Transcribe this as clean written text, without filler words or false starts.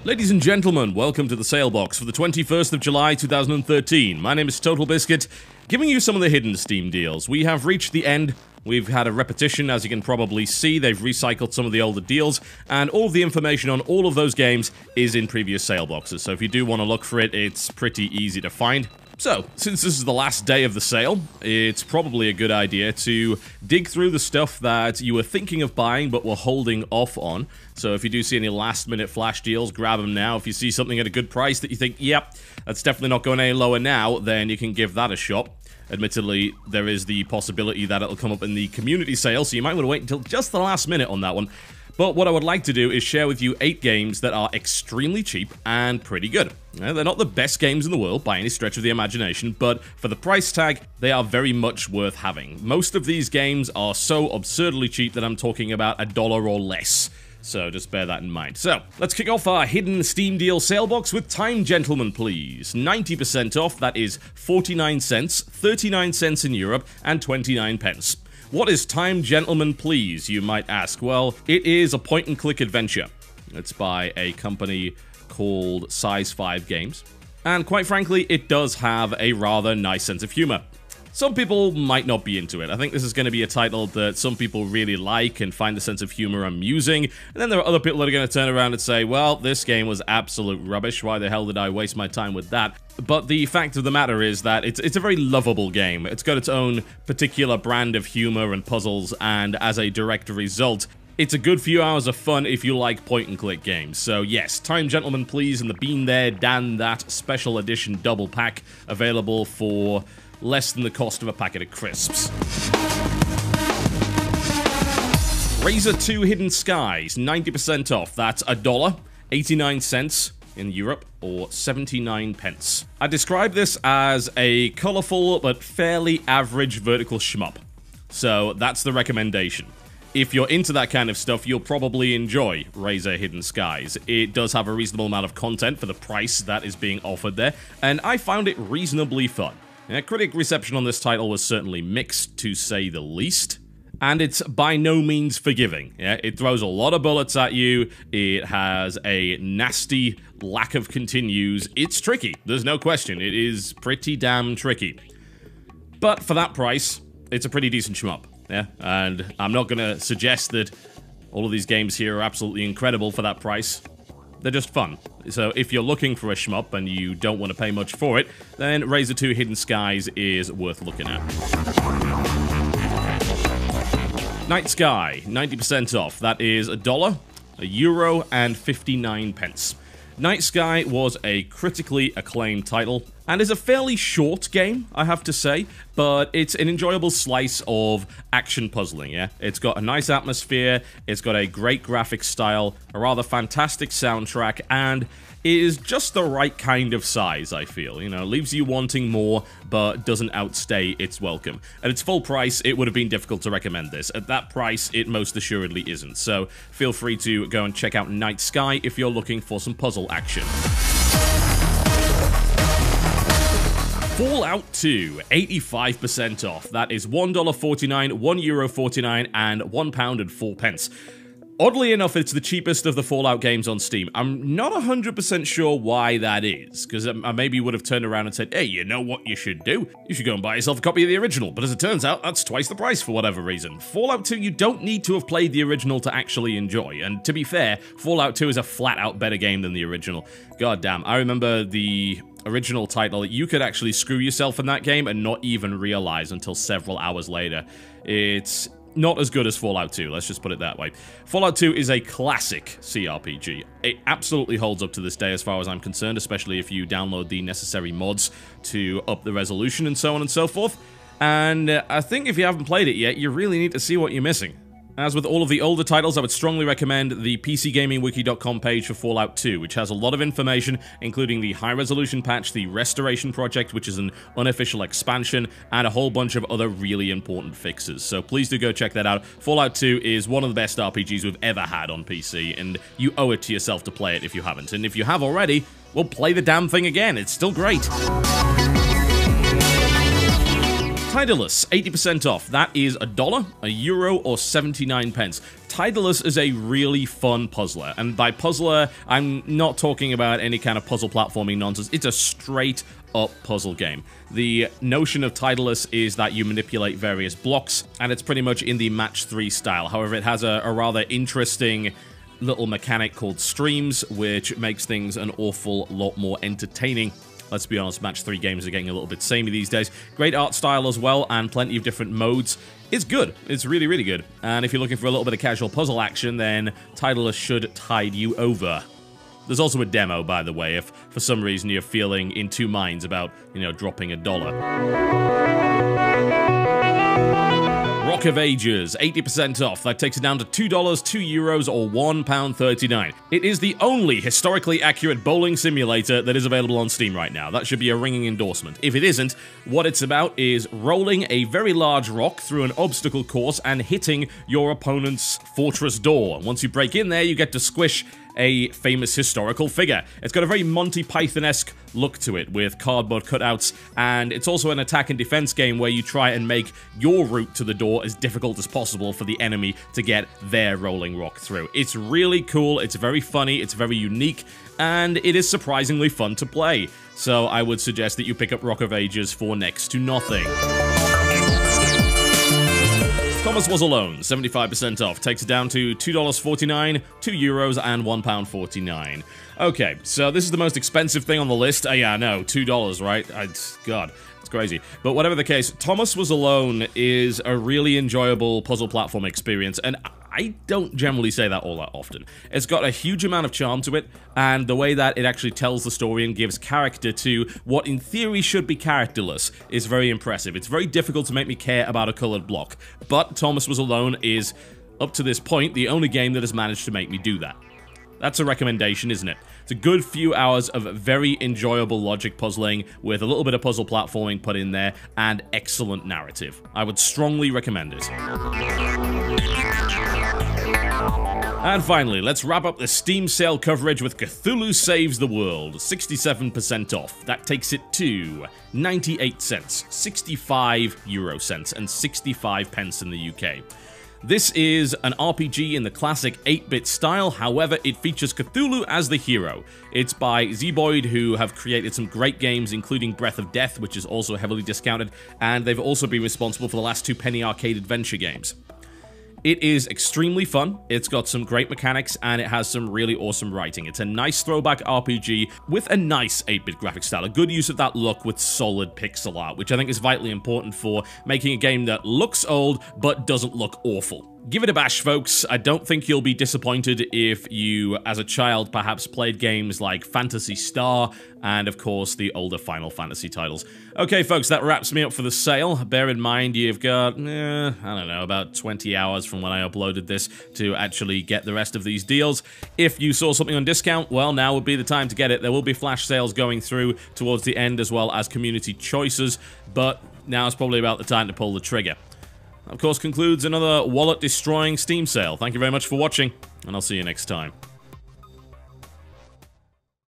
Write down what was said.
Ladies and gentlemen, welcome to the Salebox for the 21st of July 2013. My name is Total Biscuit, giving you some of the hidden Steam deals. We have reached the end. We've had a repetition, as you can probably see. They've recycled some of the older deals, and all of the information on all of those games is in previous sale boxes. So if you do want to look for it, it's pretty easy to find. So, since this is the last day of the sale, it's probably a good idea to dig through the stuff that you were thinking of buying but were holding off on. So if you do see any last-minute flash deals, grab them now. If you see something at a good price that you think, yep, that's definitely not going any lower now, then you can give that a shot. Admittedly, there is the possibility that it'll come up in the community sale, so you might want to wait until just the last minute on that one. But what I would like to do is share with you 8 games that are extremely cheap and pretty good. Now, they're not the best games in the world by any stretch of the imagination, but for the price tag, they are very much worth having. Most of these games are so absurdly cheap that I'm talking about $1 or less. So just bear that in mind. So, let's kick off our hidden Steam deal sale box with Time Gentlemen, please. 90% off, that is 49 cents, 39 cents in Europe, and 29 pence. What is Time Gentlemen, please, you might ask? Well, it is a point-and-click adventure. It's by a company called Size 5 Games. And quite frankly, it does have a rather nice sense of humor. Some people might not be into it. I think this is going to be a title that some people really like and find the sense of humor amusing. And then there are other people that are going to turn around and say, well, this game was absolute rubbish. Why the hell did I waste my time with that? But the fact of the matter is that it's a very lovable game. It's got its own particular brand of humor and puzzles, and as a direct result, it's a good few hours of fun if you like point-and-click games. So yes, Time Gentlemen, please, and the Bean There, Dan That special edition double pack available for less than the cost of a packet of crisps. Razor 2 Hidden Skies, 90% off. That's $1, 89 cents in Europe, or 79 pence. I describe this as a colourful but fairly average vertical shmup. So that's the recommendation. If you're into that kind of stuff, you'll probably enjoy Razor Hidden Skies. It does have a reasonable amount of content for the price that is being offered there, and I found it reasonably fun. Critic reception on this title was certainly mixed, to say the least. And it's by no means forgiving. It throws a lot of bullets at you. It has a nasty lack of continues. It's tricky. There's no question. It is pretty damn tricky. But for that price, it's a pretty decent shmup. And I'm not going to suggest that all of these games here are absolutely incredible for that price. They're just fun. So if you're looking for a shmup and you don't want to pay much for it, then Razor 2 Hidden Skies is worth looking at. Night Sky, 90% off. That is $1, €1, and 59 pence. Night Sky was a critically acclaimed title, and is a fairly short game, I have to say, but it's an enjoyable slice of action puzzling, It's got a nice atmosphere, it's got a great graphic style, a rather fantastic soundtrack, and it is just the right kind of size, I feel. Leaves you wanting more, but doesn't outstay its welcome. At its full price, it would have been difficult to recommend this. At that price, it most assuredly isn't. So feel free to go and check out Night Sky if you're looking for some puzzle action. Fallout 2, 85% off. That is $1.49, €1.49, and £1.04. Oddly enough, it's the cheapest of the Fallout games on Steam. I'm not 100% sure why that is, because I maybe would have turned around and said, hey, you know what you should do? You should go and buy yourself a copy of the original, but as it turns out, that's twice the price for whatever reason. Fallout 2, you don't need to have played the original to actually enjoy, and to be fair, Fallout 2 is a flat-out better game than the original. God damn, I remember the original title, you could actually screw yourself in that game and not even realize until several hours later. It's not as good as Fallout 2, let's just put it that way. Fallout 2 is a classic CRPG. It absolutely holds up to this day as far as I'm concerned, especially if you download the necessary mods to up the resolution and so on and so forth. And I think if you haven't played it yet, you really need to see what you're missing. As with all of the older titles, I would strongly recommend the PCGamingWiki.com page for Fallout 2, which has a lot of information, including the high-resolution patch, the Restoration Project, which is an unofficial expansion, and a whole bunch of other really important fixes. So please do go check that out. Fallout 2 is one of the best RPGs we've ever had on PC, and you owe it to yourself to play it if you haven't. And if you have already, well, play the damn thing again. It's still great. Tidalus, 80% off. That is $1, €1, or 79 pence. Tidalus is a really fun puzzler, and by puzzler, I'm not talking about any kind of puzzle platforming nonsense. It's a straight up puzzle game. The notion of Tidalus is that you manipulate various blocks, and it's pretty much in the match 3 style. However, it has a rather interesting little mechanic called streams, which makes things an awful lot more entertaining. Let's be honest, match 3 games are getting a little bit samey these days. Great art style as well, and plenty of different modes. It's good. It's really, really good. And if you're looking for a little bit of casual puzzle action, then Tidalus should tide you over. There's also a demo, by the way, if for some reason you're feeling in two minds about, dropping $1. Rock of Ages, 80% off. That takes it down to $2, €2, or £1.39. It is the only historically accurate bowling simulator that is available on Steam right now. That should be a ringing endorsement. If it isn't, what it's about is rolling a very large rock through an obstacle course and hitting your opponent's fortress door. Once you break in there, you get to squish a famous historical figure. It's got a very Monty Python-esque look to it with cardboard cutouts, and it's also an attack and defense game where you try and make your route to the door as difficult as possible for the enemy to get their rolling rock through. It's really cool, it's very funny, it's very unique, and it is surprisingly fun to play. So I would suggest that you pick up Rock of Ages for next to nothing. Thomas Was Alone, 75% off, takes it down to $2.49, €2, and £1.49. Okay, so this is the most expensive thing on the list. Yeah, I know, $2, right? God, it's crazy. But whatever the case, Thomas Was Alone is a really enjoyable puzzle platform experience, and I don't generally say that all that often. It's got a huge amount of charm to it, and the way that it actually tells the story and gives character to what in theory should be characterless is very impressive. It's very difficult to make me care about a colored block, but Thomas Was Alone is, up to this point, the only game that has managed to make me do that. That's a recommendation, isn't it? It's a good few hours of very enjoyable logic puzzling with a little bit of puzzle platforming put in there and excellent narrative. I would strongly recommend it. And finally, let's wrap up the Steam sale coverage with Cthulhu Saves the World, 67% off. That takes it to 98 cents, 65 euro cents, and 65 pence in the UK. This is an RPG in the classic 8-bit style, however, it features Cthulhu as the hero. It's by Zeboyd, who have created some great games, including Breath of Death, which is also heavily discounted, and they've also been responsible for the last 2 Penny Arcade adventure games. It is extremely fun, it's got some great mechanics, and it has some really awesome writing. It's a nice throwback RPG with a nice 8-bit graphic style, a good use of that look with solid pixel art, which I think is vitally important for making a game that looks old but doesn't look awful. Give it a bash, folks. I don't think you'll be disappointed if you, as a child, perhaps played games like Phantasy Star and, of course, the older Final Fantasy titles. Okay, folks, that wraps me up for the sale. Bear in mind you've got, I don't know, about 20 hours from when I uploaded this to actually get the rest of these deals. If you saw something on discount, well, now would be the time to get it. There will be flash sales going through towards the end as well as community choices, but now is probably about the time to pull the trigger. Of course, concludes another wallet-destroying Steam sale. Thank you very much for watching, and I'll see you next time.